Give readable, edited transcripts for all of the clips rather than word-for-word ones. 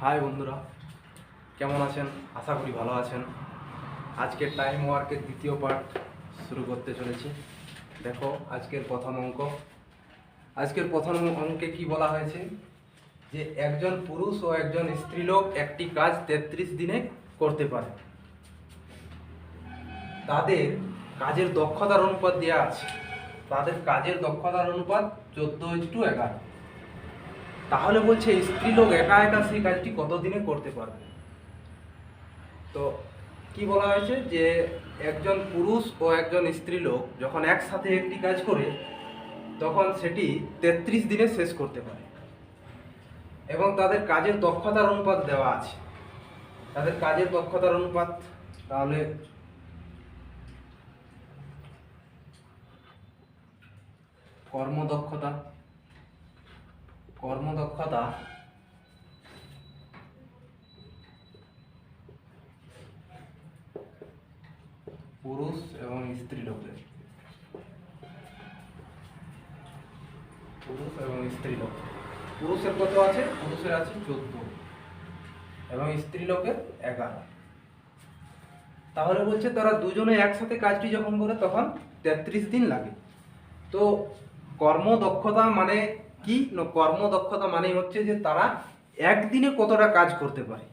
High বন্ধুরা, কেমন আছেন? আশা করি ভালো আছেন। আজকের টাইম ওয়ার্কের দ্বিতীয় পার্ট শুরু করতে চলেছি। দেখো আজকের প্রথম অঙ্ক। আজকের প্রথম অঙ্কে কি বলা হয়েছে যে একজন পুরুষ ও একজন স্ত্রীলোক একটি কাজ 33 দিনে করতে পারে। তাদের কাজের দক্ষতার অনুপাত দেওয়া আছে। তাদের কাজের দক্ষতার অনুপাত 14:11। তাহলে বলছে স্ত্রীলোক একা একা সেই কাজটি কত দিনে করতে পারবে। তো কি বলা হয়েছে যে একজন পুরুষ ও একজন স্ত্রীলোক যখন একসাথে একটি কাজ করে তখন সেটি 33 দিনে শেষ করতে পারে এবং তাদের কাজের দক্ষতার অনুপাত দেওয়া আছে। তাদের কাজের দক্ষতার অনুপাত তাহলে কর্মদক্ষতা পুরুষ এবং স্ত্রীলোকের পুরুষের কত আছে? পুরুষের আছে 14 এবং স্ত্রীলোকের 11। তাহলে বলছে তারা দুজনে একসাথে কাজটি যখন করে তখন 33 দিন লাগে। তো কর্মদক্ষতা মানে কি? কর্মদক্ষতা মানে হচ্ছে যে তারা একদিনে কতটা কাজ করতে পারে,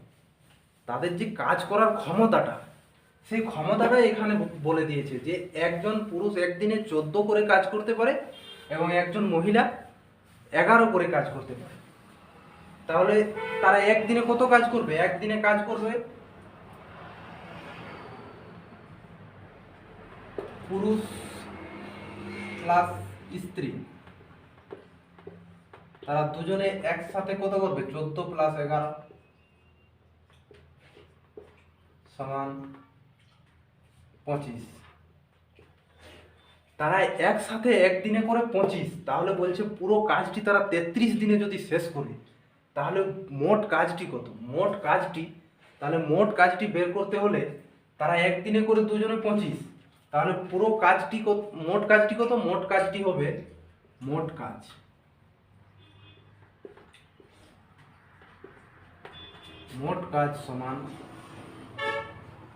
তাদের যে কাজ করার ক্ষমতাটা, সেই ক্ষমতাটা এখানে বলে দিয়েছে যে একজন পুরুষ একদিনে 14 করে কাজ করতে পারে এবং একজন মহিলা 11 করে কাজ করতে পারে। তাহলে তারা একদিনে কত কাজ করবে? একদিনে কাজ করবে পুরুষ প্লাস স্ত্রী, তারা দুজনে একসাথে কত করবে? 14 + 11 সমান 25। তারা একসাথে একদিনে করে 25। তাহলে বলছে পুরো কাজটি তারা 33 দিনে যদি শেষ করে তাহলে মোট কাজটি কত? তাহলে মোট কাজটি বের করতে হলে তারা একদিনে করে দুজনে 25, তাহলে পুরো কাজটি মোট কাজটি কত? মোট কাজটি হবে মোট কাজ সমান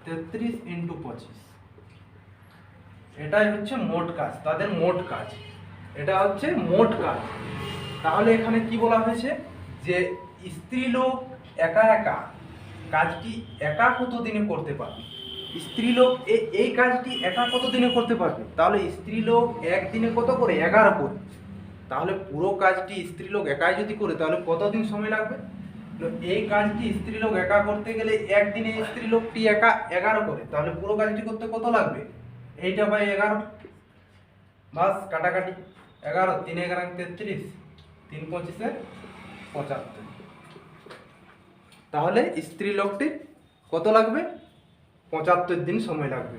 33 × 25। এটাই হচ্ছে মোট কাজ, তাদের মোট কাজ। এটা হচ্ছে মোট কাজ। তাহলে এখানে কি বলা হয়েছে যে স্ত্রীলোক একা একা কাজটি একা কত দিনে করতে পারবে? স্ত্রীলোক এই কাজটি একা কত দিনে করতে পারবে? তাহলে স্ত্রীলোক একদিনে কত করে? 11 করে। তাহলে পুরো কাজটি স্ত্রীলোক একাই যদি করে তাহলে কতদিন সময় লাগবে? এই কাজটি স্ত্রীলোক একা করতে গেলে একদিনে স্ত্রীলোকটি একা 11 করে, তাহলে পুরো কাজটি করতে কত লাগবে? এইটা বাই 11, বাস কাটাকাটি। 11 3 11 33, 3 25 75। তাহলে স্ত্রীলোকটি কত লাগবে? 75 দিন সময় লাগবে।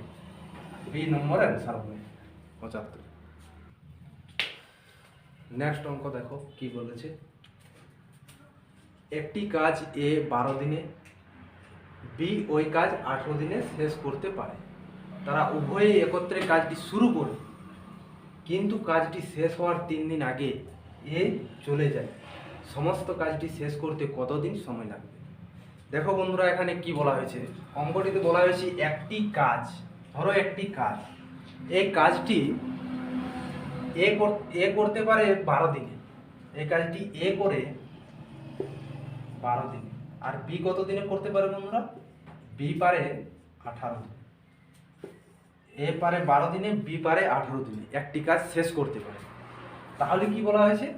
বি নম্বর অ্যান্সার হবে 75। নেক্সট অঙ্ক দেখো কি বলেছে। একটি কাজ এ 12 দিনে, বি ওই কাজ 18 দিনে শেষ করতে পারে। তারা উভয়েই একত্রে কাজটি শুরু করে কিন্তু কাজটি শেষ হওয়ার 3 দিন আগে এ চলে যায়। সমস্ত কাজটি শেষ করতে কতদিন সময় লাগবে? দেখো বন্ধুরা, এখানে কি বলা হয়েছে? অঙ্কটিতে বলা হয়েছে একটি কাজ, ধরো একটি কাজ, এই কাজটি এ করতে পারে 12 দিনে। এই কাজটি এ করে 12 দিনে। আর বি কত দিনে করতে পারে বন্ধুরা? বি পারে 18 দিনে। এ পারে 12 দিনে, বি পারে 18 দিনে একটি কাজ শেষ করতে পারে। তাহলে কি বলা হয়েছে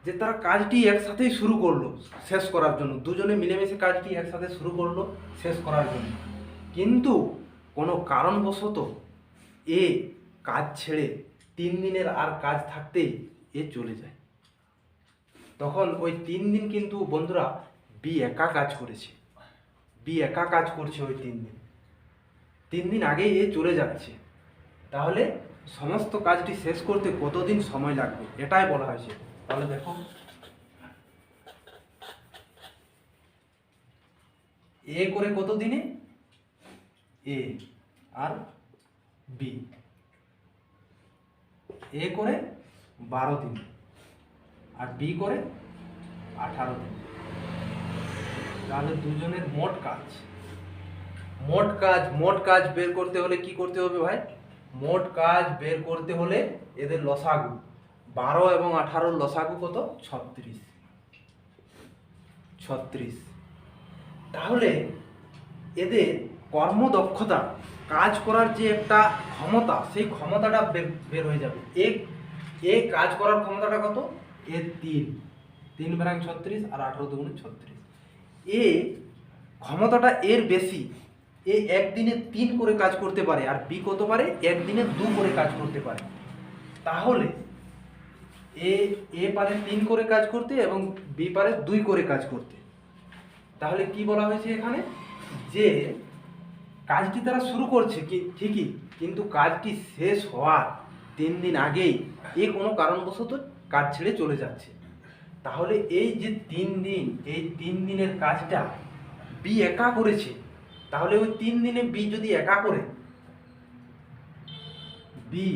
যে তারা কাজটি একসাথেই শুরু করলো শেষ করার জন্য, দুজনে মিলেমিশে কাজটি একসাথে শুরু করলো শেষ করার জন্য, কিন্তু কোনো কারণবশত এ কাজ ছেড়ে 3 দিনের আর কাজ থাকতেই এ চলে যায়। তখন ওই 3 দিন কিন্তু বন্ধুরা বি একা কাজ করেছে, ওই 3 দিন আগেই এ চলে যাচ্ছে। তাহলে সমস্ত কাজটি শেষ করতে কতদিন সময় লাগবে এটাই বলা হয়েছে। তাহলে দেখো এ করে কত দিনে? এ আর বি এ করে 12 দিন আর বি করে 18 দিন। তাহলে দুজনের মোট কাজ বের করতে হলে কি করতে হবে ভাই? মোট কাজ বের করতে হলে এদের লসাগু 12 এবং 18 লসাগু কত? 36। তাহলে এদের কর্মদক্ষতা, কাজ করার যে একটা ক্ষমতা, সেই ক্ষমতাটা বের হয়ে যাবে। এ কাজ করার ক্ষমতাটা কত? এর 3 বারাং 36 আর 18 দুগুণে 36। এ ক্ষমতাটা এর বেশি, এ একদিনে 3 করে কাজ করতে পারে, আর বি কত পারে? একদিনে 2 করে কাজ করতে পারে। তাহলে এ পারে 3 করে কাজ করতে এবং বি পারে 2 করে কাজ করতে। তাহলে কি বলা হয়েছে এখানে? যে কাজটি তারা শুরু করছে ঠিকই, কিন্তু কাজটি শেষ হওয়ার 3 দিন আগেই এ কোনো কারণবশত কাজ ছেড়ে চলে যাচ্ছে। তাহলে এই যে 3 দিন, এই 3 দিনের কাজটা বি একা করেছে। তাহলে ওই 3 দিনে বি যদি একা করে, বি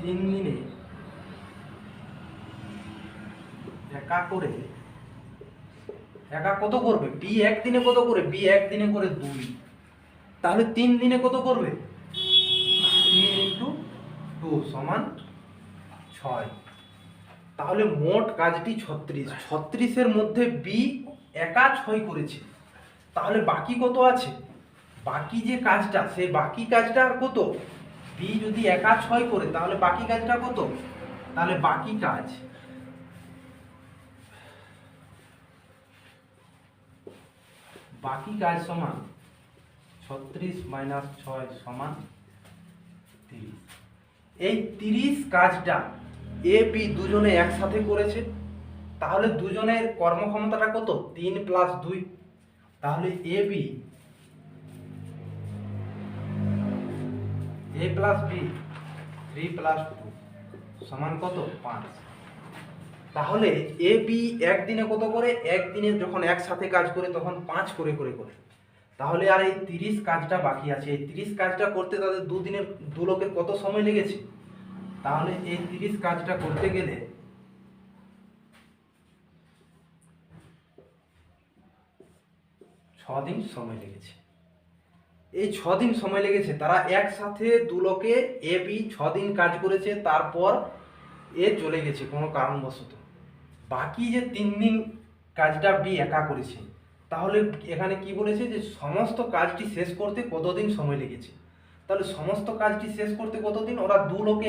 3 দিনে একা কত করবে? বি একদিনে কত করে? বি একদিনে করে 2। তাহলে 3 দিনে কত করবে? 3 ইন্টু 2 সমান 6। তাহলে মোট কাজটি 36 মধ্যে বি একা 6 করেছে। তাহলে বাকি কত আছে? বাকি যে কাজটা, সেই বাকি কাজটা আর কত? বি যদি একা 6 করে, তাহলে বাকি কাজটা কত? তাহলে বাকি কাজ সমান 36 মাইনাস 6 সমান 30। এই 30 কাজটা এ বি দুজনে একসাথে করেছে। তাহলে দুজনের কর্মক্ষমতাটা কত? 3 প্লাস 2। তাহলে এ প্লাস বি 3 প্লাস 2 সমান কত? 5। তাহলে এ বি একদিনে কত করে? একদিনে যখন একসাথে কাজ করে তখন 5 করে করে। তাহলে আর এই 30 কাজটা বাকি আছে। এই 30 কাজটা করতে তাদের 2 দিনের 2 লোকের কত সময় লেগেছে? তাহলে এই 30 কাজটা করতে গেলে 6 দিন সময় লেগেছে। এই 6 দিন সময় লেগেছে। তারা একসাথে 2 লোকে এ বি 6 দিন কাজ করেছে, তারপর এ চলে গেছে কোনো কারণবশত। বাকি যে 3 দিন কাজটা বি একা করেছে। তাহলে এখানে কি বলেছে? যে সমস্ত কাজটি শেষ করতে কতদিন সময় লেগেছে। তাহলে সমস্ত কাজটি শেষ করতে কতদিন? ওরা 2 লোকে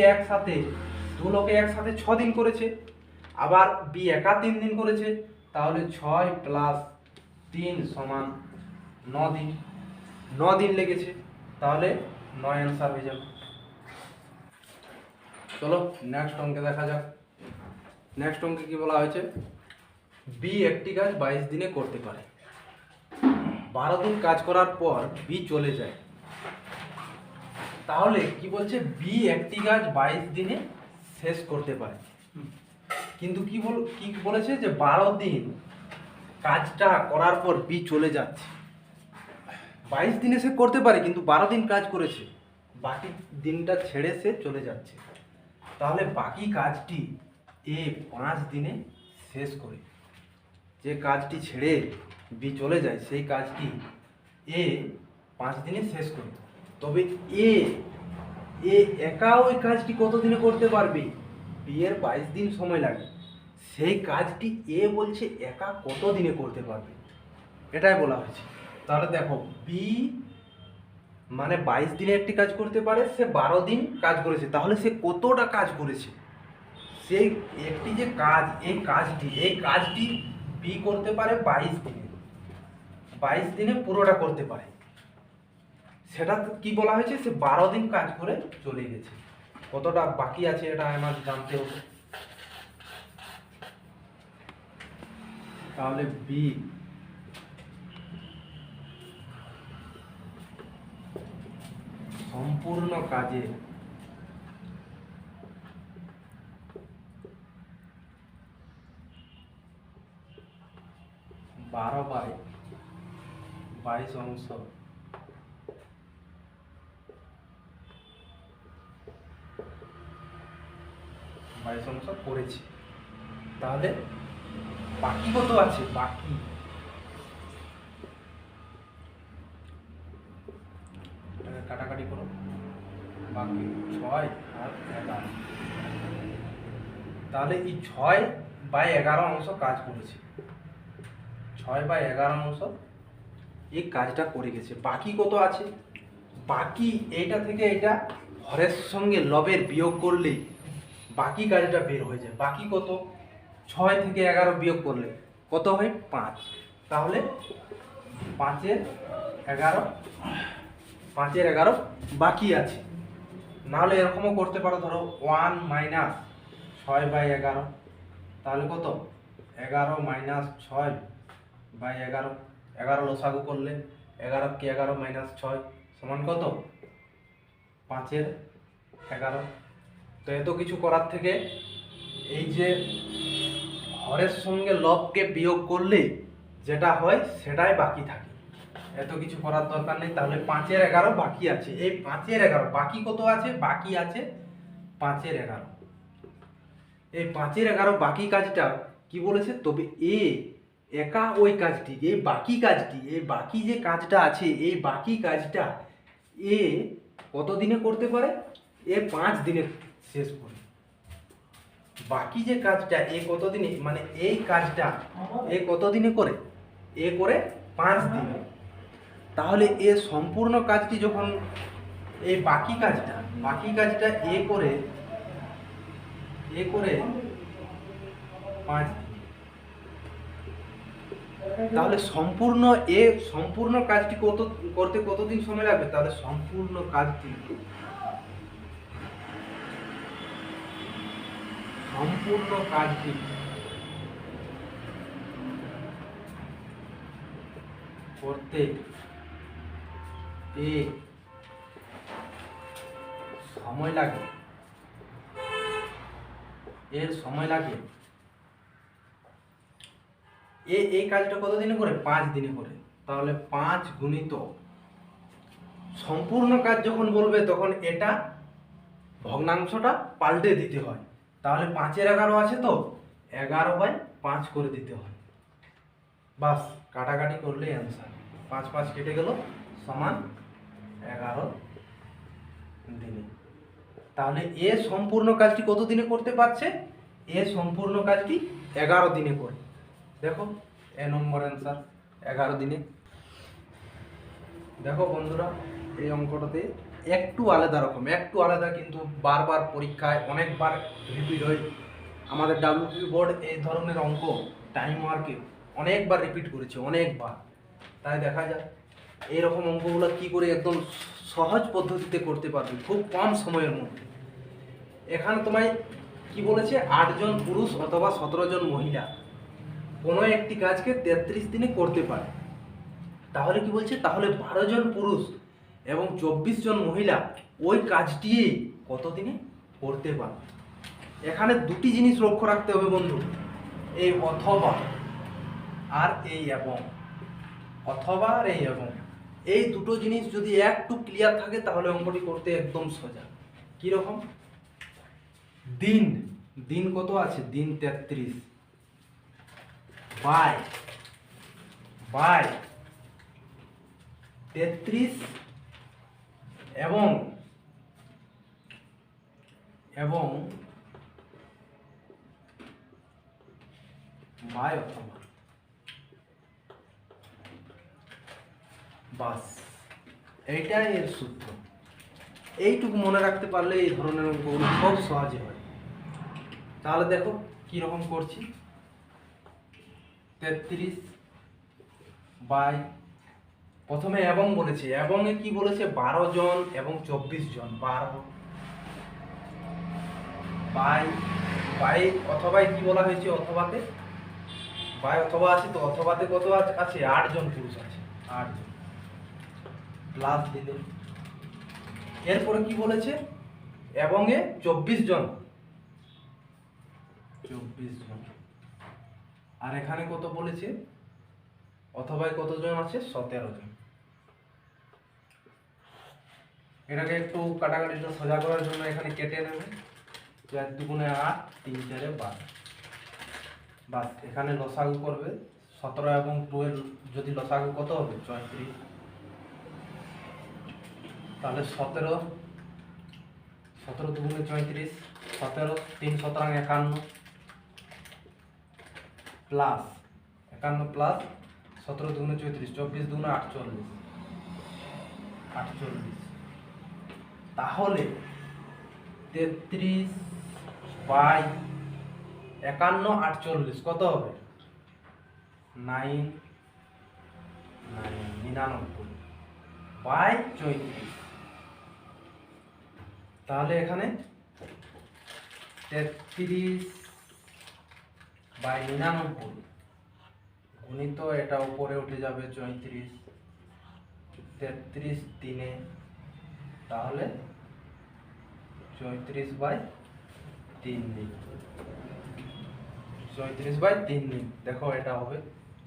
একসাথে 6 দিন করেছে, আবার বি একা 3 দিন করেছে। তাহলে 6 প্লাস 3 সমান 9 দিন। 9 দিন লেগেছে। তাহলে 9 অ্যান্সার হয়ে যাবে। চলো নেক্সট অঙ্কে দেখা যাক। নেক্সট অঙ্কে কি বলা হয়েছে? বি একটি কাজ 22 দিনে করতে পারে। 12 দিন কাজ করার পর বি চলে যায়। তাহলে কি বলছে? বি একটি কাজ 22 দিনে শেষ করতে পারে। কিন্তু কি বলেছে? যে 12 দিন কাজটা করার পর বি চলে যাচ্ছে। 22 দিনে সে করতে পারে, কিন্তু 12 দিন কাজ করেছে, বাকি দিনটা ছেড়ে সে চলে যাচ্ছে। তাহলে বাকি কাজটি এ 5 দিনে শেষ করে। যে কাজটি ছেড়ে বি চলে যায় সেই কাজটি এ 5 দিনে শেষ করে। তবে এ একা ওই কাজটি কত দিনে করতে পারবে? বি এর 22 দিন সময় লাগে। সেই কাজটি এ বলছে একা কত দিনে করতে পারবে, এটাই বলা হয়েছে। তাহলে দেখো, বি মানে 22 দিনে একটি কাজ করতে পারে, সে 12 দিন কাজ করেছে। তাহলে সে কতটা কাজ করেছে? সেই একটি যে কাজ, এই কাজটি বি করতে পারে 22 দিনে। 22 দিনে পুরোটা করতে পারে। সেটা কি বলা হয়েছে? সে 12 দিন কাজ করে চলে গেছে। কতটা বাকি আছে এটা আমার জানতে হবে। তাহলে বি সম্পূর্ণ কাজে 12/22 অংশ করেছে। তাহলে বাকি কত আছে, বাকি কাটাকাটি করো, বাকি 6 আর 11। তাহলে এই 6/11 অংশ কাজ করেছে, 6/11 অংশ এই কাজটা করে গেছে। বাকি কত আছে, বাকি এইটা থেকে এটা হরের সঙ্গে লবের বিয়োগ করলেই বাকি কাজটা বের হয়ে যায়। বাকি কত, 6 থেকে 11 বিয়োগ করলে কত হয়, 5। তাহলে 5/11 বাকি আছে। নাহলে এরকমও করতে পারো, ধরো 1 - 6/11, তাহলে কত, 11 - 6/11, 11 লসাগু করলে 11 কে 11 - 6 সমান কত, 5/11। তো এত কিছু করার থেকে এই যে হরের সঙ্গে লবকে বিয়োগ করলে যেটা হয় সেটাই বাকি থাকে, এত কিছু করার দরকার নেই। তাহলে 5/11 বাকি আছে। এই 5/11 বাকি কত আছে, বাকি আছে 5/11। এই 5/11 বাকি কাজটা কি বলেছে, তবে এ একা ওই কাজটি, এই বাকি কাজটি, এই বাকি যে কাজটা আছে, এই বাকি কাজটা এ কত দিনে করতে পারে, এ 5 দিনে শেষ করে। বাকি যে কাজটা এ কত দিনে, মানে এই কাজটা এ কত দিনে করে, এ করে 5 দিনে। তাহলে এ সম্পূর্ণ কাজটি যখন, এই বাকি কাজটা এ করে 5 দিন, তাহলে সম্পূর্ণ কাজটি করতে কতদিন সময় লাগবে, তাহলে সম্পূর্ণ কাজটি করতে এ সময় লাগে, এর সময় লাগে। এই কাজটা কত দিনে করে, 5 দিনে করে। তাহলে 5 গুণিত সম্পূর্ণ কাজ যখন বলবে তখন এটা ভগ্নাংশটা পাল্টে দিতে হয়। তাহলে 5/11 আছে, তো 11/5 করে দিতে হয়। বাস কাটাকাটি করলে অ্যান্সার, 5 5 কেটে গেল, সমান 11 দিনে। তাহলে এ সম্পূর্ণ কাজটি কত দিনে করতে পারছে, এ সম্পূর্ণ কাজটি 11 দিনে করে। দেখো এ নম্বর অ্যান্সার 11 দিনে। দেখো বন্ধুরা, এই অঙ্কটাতে একটু আলাদা রকম, একটু আলাদা, কিন্তু বারবার পরীক্ষায় অনেকবার রিপিট হয়। আমাদের ডাব্লিউপি বোর্ড এই ধরনের অঙ্ক টাইম ওয়ার্কে অনেকবার রিপিট করেছে, অনেকবার। তাই দেখা যায় এইরকম অঙ্কগুলো কি করে একদম সহজ পদ্ধতিতে করতে পারবে খুব কম সময়ের মধ্যে। এখানে তোমায় কি বলেছে, 8 জন পুরুষ অথবা 17 জন মহিলা কোনো একটি কাজকে 33 দিনে করতে পারে। তাহলে কি বলছে, তাহলে 12 জন পুরুষ এবং 24 জন মহিলা ওই কাজটি কত দিনে করতে পারে। এখানে দুটি জিনিস লক্ষ্য রাখতে হবে বন্ধু, এই অথবা আর এই এবং, অথবা আর এই এবং, এই দুটো জিনিস যদি একটু ক্লিয়ার থাকে তাহলে অঙ্কটি করতে একদম সোজা। কিরকম, দিন কত আছে, দিন 33 বাই 33 এবং বাই অথবা, বাস এইটাই এর সূত্র। এইটুকু মনে রাখতে পারলে এই ধরনের অঙ্কগুলো খুব সহজে হয়। তাহলে দেখো কি রকম করছি, 33 বাই, প্রথমে এবং বলেছে, এবং এ কি বলেছে, 12 জন এবং 24 জন, 12 বাই অথবাই কি বলা হয়েছে, অথবাতে বাই অথবা আছে, তো অথবাতে কত আছে, 8 জন পুরুষ আছে, 8 জন প্লাস দিলে। এরপরে কি বলেছে, এবং এ 24 জন, আর এখানে কত বলেছে, অথবাই কতজন আছে, 17 জন। এটাকে একটু কাটাকাটিটা সোজা করার জন্য এখানে কেটে নেবে, 4 2 8, 3 4 12, বাস এখানে লসাগু করবে 17 এবং 12 যদি লসাগু কত হবে 34, তাহলে 17 দুগুণে 34, 17 3 সুতরাং 51 প্লাস 51 প্লাস 17 দুগুণে 34, 24 দুগুণে 48, তাহলে 33 বাই 51 48 কত হবে 99 বাই 34। তাহলে এখানে 33 বাই 99 গুণিত এটা উপরে উঠে যাবে 34, 33 3, তাহলে 34 বাই 3 দিন, 34 বাই 3 দিন। দেখো এটা হবে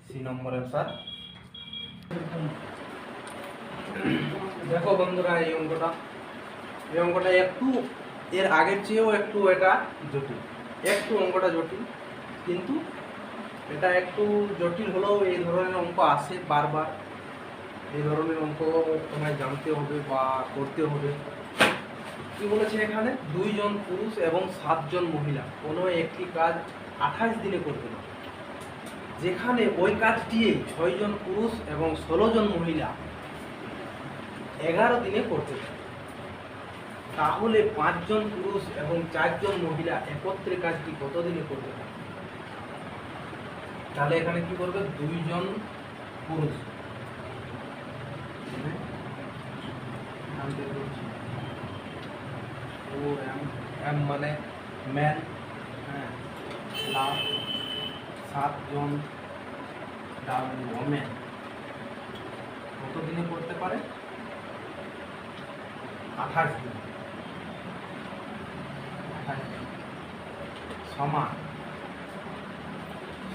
সি নম্বর অ্যান্সার। দেখো বন্ধুরা এই অঙ্কটা একটু এর আগের চেয়েও একটু এটা জটিল, একটু অঙ্কটা জটিল, কিন্তু এটা একটু জটিল হলেও এই ধরনের অঙ্ক আসে বারবার। এই ধরনের অঙ্ক তোমায় জানতে হবে বা করতে হবে। কি বলেছে এখানে 2 জন পুরুষ এবং 7 জন মহিলা কোনো একটি কাজ 28 দিনে করতে পারে, যেখানে ওই কাজটি 6 জন পুরুষ এবং 16 জন মহিলা 11 দিনে করতে পারে। তাহলে 5 জন পুরুষ এবং 4 জন মহিলা একত্রে কাজটি কত দিনে করতে পারে? তাহলে এখানে কি করবে 2 জন পুরুষ এম মানে ম্যান, 7 জন ওমেন কত দিনে করতে পারে 28 দিন।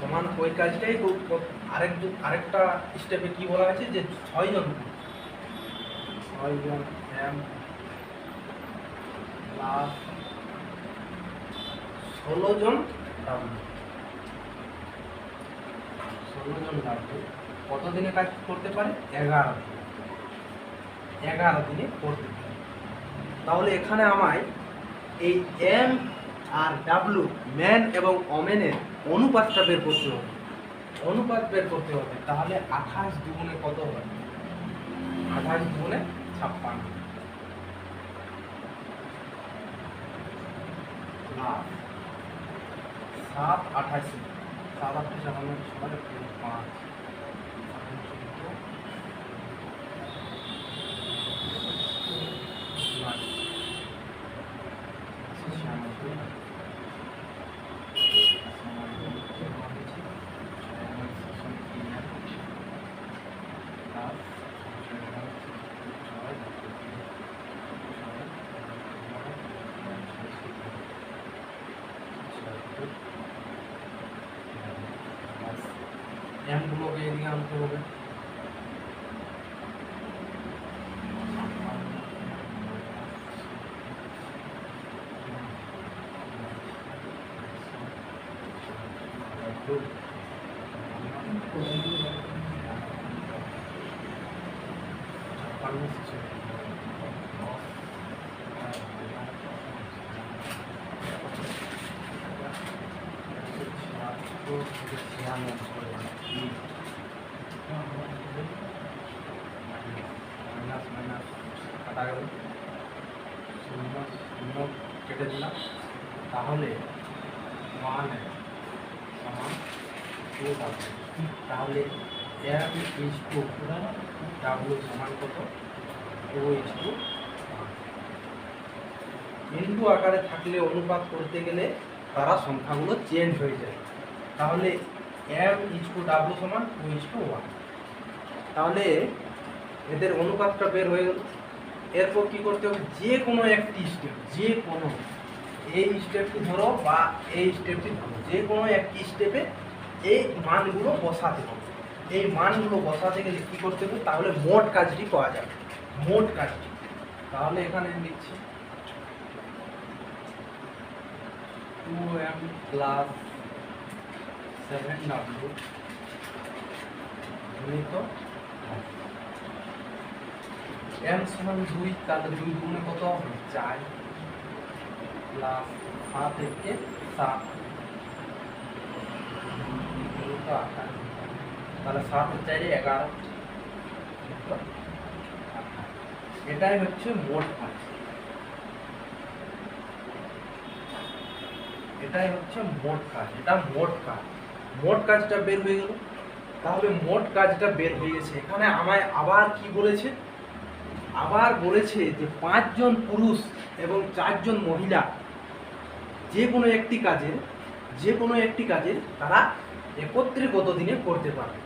সমান ওই কাজটাই আরেকটা স্টেপে কি বলা আছে যে 6 জন এম প্লাস 16 জন ডাব্লিউ কত দিনে কাজ করতে পারে 11 দিনে করতে পারে। তাহলে এখানে আমায় এই এম আর ডাব্লিউ ম্যান এবং ওমেনের অনুপাতটা বের করতে হবে, তাহলে 28 দুগুণে কত হবে 28 দুগুণে 56 প্লাস 7 28 7 28 আমাদের সবার 5 এমগুলোকে এদিকে আনতে হবে। কাটা গেল, শূন্য কেটে দিলাম, তাহলে 1 সমান 2 ডাব্লিউ। তাহলে M/2 ডাব্লিউ সমান কত 2/1 ইনটু আকারে থাকলে অনুপাত করতে গেলে তারা সংখ্যাগুলো চেঞ্জ হয়ে যায়। তাহলে M/W সমান 2/1। তাহলে এদের অনুপাতটা বের হয়ে গেল। এরপর কি করতে হবে যে কোনো একটি স্টেপ, যে কোনো এই স্টেপটি ধরো বা এই স্টেপটি ধরো, যে কোনো একটি স্টেপে এই মানগুলো বসাতে হবে। এই মানগুলো বসাতে গেলে কি করতে হবে তাহলে মোট কাজটি পাওয়া যাবে, মোট কাজটি। তাহলে এখানে লিখছি 2m প্লাস 7W গুণিত m সমান 2, তাহলে 2 গুণে কত হবে 4 প্লাস 7 থেকে 7 গুণিত 28, তাহলে 7 আর 4 11 গুণিত 28। এটাই হচ্ছে মোট কাজ, এটাই হচ্ছে মোট কাজ, এটা মোট কাজ। মোট কাজটা বের হয়ে গেল। তাহলে মোট কাজটা বের হয়ে গেছে। এখানে আমায় আবার কি বলেছে, আবার বলেছে যে 5 জন পুরুষ এবং 4 জন মহিলা যে কোনো একটি কাজের তারা একত্রে কত দিনে করতে পারবে।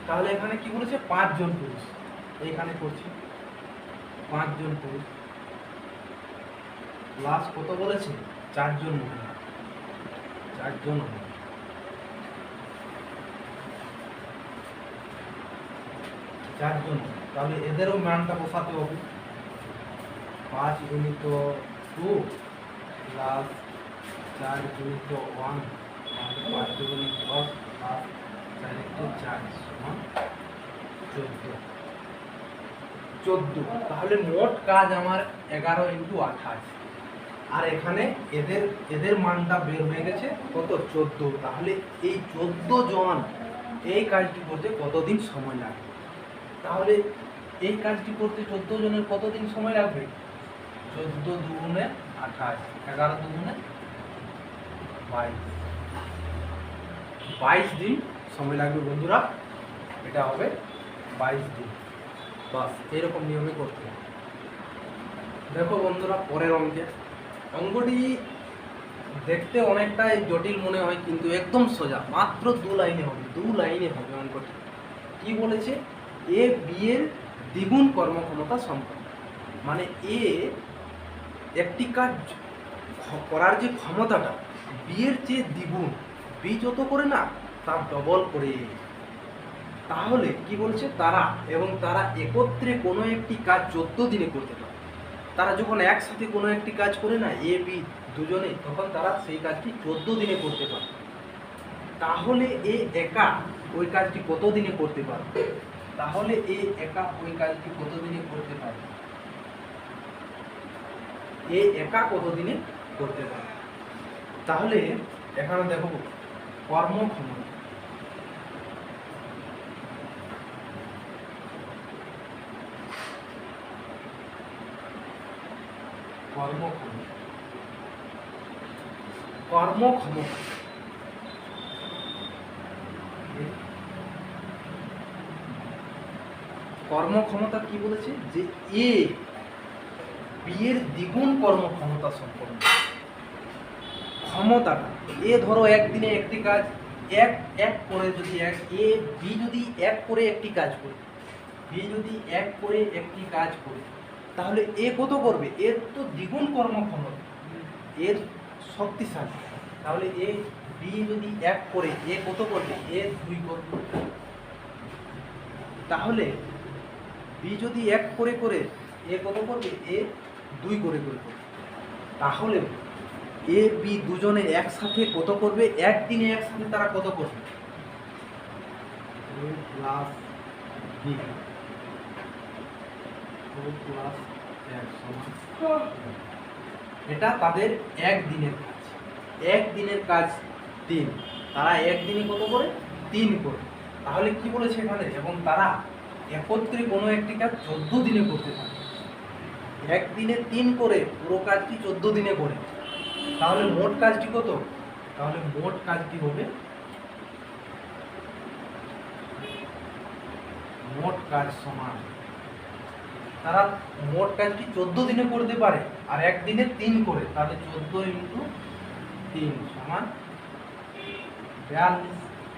তাহলে এখানে কি বলেছে 5 জন পুরুষ, এইখানে করছি 5 জন পুরুষ প্লাস কত বলেছে 4 জন মহিলা, 4 জন মহিলা, 4 জন। তাহলে এদেরও মানটা বসাতে হবে, 5 গুণিত 2 প্লাস 4 গুণিত 1 5 গুণিত 10 প্লাস 4 into 4 সমান 14। তাহলে মোট কাজ আমার 11 into 28। আর এখানে এদের মানটা বের হয়ে গেছে কত 14। তাহলে এই 14 জন এই কাজটি করতে কতদিন সময় লাগবে? তাহলে এই কাজটি করতে 14 জনের কতদিন সময় লাগবে? 14 দুগুণে 28, 11 দুগুণে 22 দিন সময় লাগবে বন্ধুরা। এটা হবে 22 দিন। বাস এরকম নিয়মে করতে হবে। দেখো বন্ধুরা, পরের অঙ্কটি দেখতে অনেকটাই জটিল মনে হয়, কিন্তু একদম সোজা, মাত্র 2 লাইনে হবে, 2 লাইনে হবে অঙ্কটি। কি বলেছে? এ বি এর দ্বিগুণ কর্মক্ষমতা সম্পন্ন, মানে এ একটি কাজ করার যে ক্ষমতাটা বি এর চেয়ে দ্বিগুণ, বি যত করে না তার ডবল করে। তাহলে কি বলছে? তারা একত্রে কোনো একটি কাজ 14 দিনে করতে পারে। তারা যখন একসাথে কোনো একটি কাজ করে না এ বি দুজনে, তখন তারা সেই কাজটি 14 দিনে করতে পারে। তাহলে এ একা ওই কাজটি কত দিনে করতে পারবে? তাহলে এ একা ওই কাজটি কত দিনে করতে পারবে? এ একা কত দিনে করতে পারবে? তাহলে এখানে দেখো কর্মক্ষমতা, কর্মক্ষমতা কি বলেছে? যে এ বি এর দ্বিগুণ কর্মক্ষমতা সম্পন্ন। ক্ষমতাটা এ ধরো একদিনে একটি কাজ এক করে যদি এ বি যদি এক করে একটি কাজ করে, তাহলে এ কত করবে? এর তো দ্বিগুণ কর্মক্ষমতা, এর শক্তিশালী। তাহলে এ বি যদি এক করে এ কত করবে? এ 2 করবে। তাহলে বি যদি এক করে এ কত করবে? এ 2 করে করবে। তাহলে এ বি দুজনে একসাথে কত করবে? একদিনে একসাথে তারা কত করবে? প্লাস বি 2 প্লাস 1 সমান। এটা তাদের একদিনের কাজ, একদিনের কাজ 3। তারা একদিনে কত করে? 3 করে। তাহলে কি বলেছে এখানে? এবং তারা একত্রে কোনো একটি কাজ 14 দিনে করতে পারে। একদিনে 3 করে পুরো কাজটি 14 দিনে করে। তাহলে মোট কাজটি কত? তাহলে মোট কাজটি হবে, মোট কাজ সমান, তারা মোট কাজটি 14 দিনে করতে পারে আর একদিনে 3 করে। তাহলে 14 into 3 সমান 42।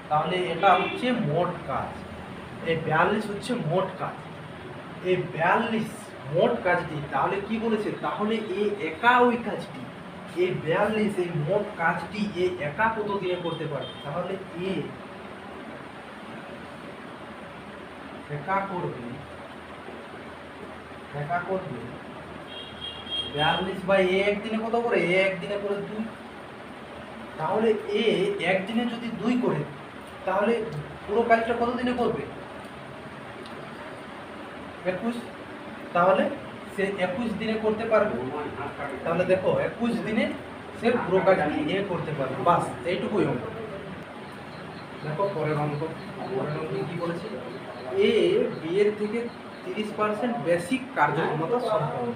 তাহলে এটা হচ্ছে মোট কাজ। এই 42 হচ্ছে মোট কাজ। এই 42 মোট কাজটি। তাহলে কি বলেছে? তাহলে এই একা ওই কাজটি, এই 42 এই মোট কাজটি এ একা কত দিনে করতে পারবে? তাহলে এ একা করবে 42 বাই এ একদিনে কত করে? এ একদিনে করে 2। তাহলে এ একদিনে যদি 2 করে তাহলে পুরো কাজটা কত দিনে করবে? 21। তাহলে সে 21 দিনে করতে পারবে। তাহলে দেখো 21 দিনে সে পুরো কাজটি করতে পারবে। বাস এইটুকুই অঙ্ক। দেখো পরের অঙ্ক কি বলেছে? এ বি এর থেকে 30% বেসিক কার্যক্ষমতা সম্পন্ন।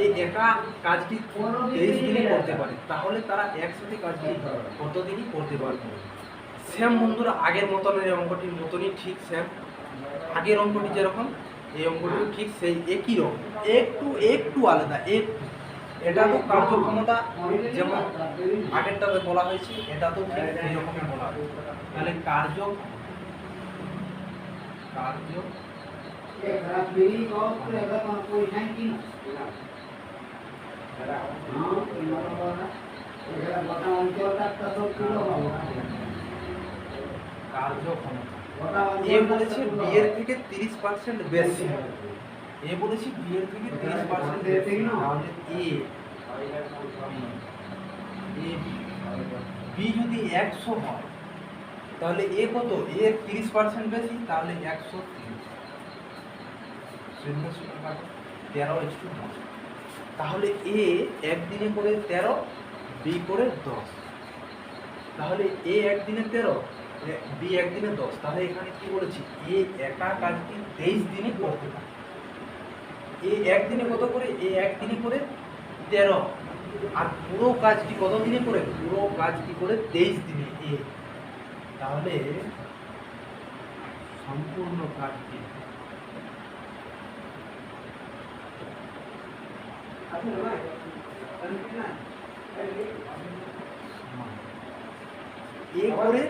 এ একা কাজটি 23 দিনে করতে পারে, তাহলে তারা একসাথে কাজটি কত দিনই করতে পারবে? সেম বন্ধুরা, আগের মতনের অঙ্কটির মতনই ঠিক সেম। আগের অঙ্কটি যেরকম এই অঙ্কটিও ঠিক সেই একই রকম, একটু আলাদা। এটা তো কার্যক্ষমতা যেমন আগেরটাতে বলা হয়েছে, এটা তো ঠিক এই রকমই বলা হয়েছে। তাহলে কার্য কার্যক্ষমতা এ বলেছে বি এর থেকে 30% বেশি। এ বলেছি বি এর থেকে 30% বেশি। তাহলে বি যদি 100 হয় তাহলে এ কত? এ 30% বেশি, তাহলে 130। 13:10। তাহলে এ একদিনে করে 13, বি করে 10। তাহলে এ একদিনে 13, বি একদিনে 10। তাহলে এখানে কি বলেছি? এ একা কাজটি 23 দিনে করতে পারে। এ একদিনে কত করে? এ একদিনে করে 13, আর পুরো কাজটি কত দিনে করে? পুরো কাজটি করে 23 দিনে এ। তাহলে সম্পূর্ণ কাজটি এ করে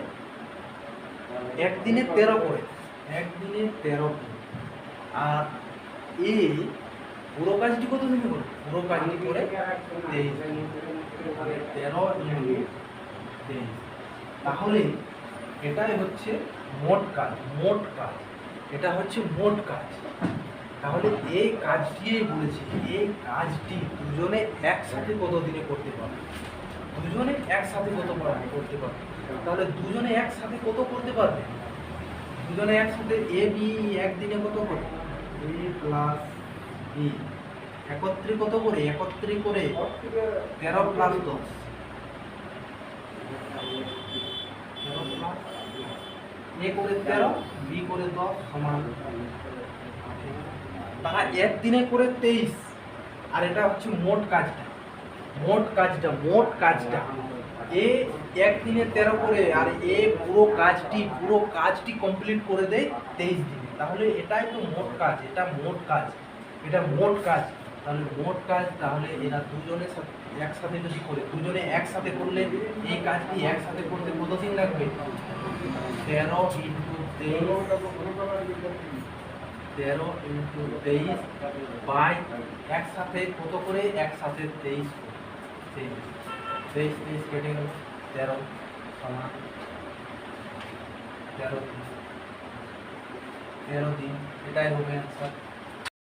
একদিনে 13 করে, একদিনে 13 করে, আর এ পুরো কাজটি কত দিনে করে? পুরো কাজটি করে 23। 13 × 23। তাহলে এটাই হচ্ছে মোট কাজ। এটা হচ্ছে মোট কাজ। তাহলে এই কাজটিই বলেছি, এই কাজটি দুজনে একসাথে কত দিনে করতে পারবে? দুজনে একসাথে কত করতে পারবে? তাহলে দুজনে একসাথে কত করতে পারবে? দুজনে একসাথে এ বি একদিনে কত করে? এ প্লাস বি একত্রে কত করে? একত্রে করে 13 + 10। 13 + এ করে 13, বি করে 10 সমান। তারা একদিনে করে 23, আর এটা হচ্ছে মোট কাজটা। এ একদিনে 13 করে, আর এ পুরো কাজটি কমপ্লিট করে দেয় 23 দিনে। তাহলে এটাই তো মোট কাজ। এটা মোট কাজ। তাহলে মোট কাজ। তাহলে এরা দুজনে একসাথে যদি করে, দুজনে একসাথে করলে এই কাজটি একসাথে করতে কত দিন লাগবে? 13 × 23 বাই একসাথে কত করে? একসাথে 23 কেটে গেল, 13 সমান 13 দিন। এটাই হবে অ্যান্সার।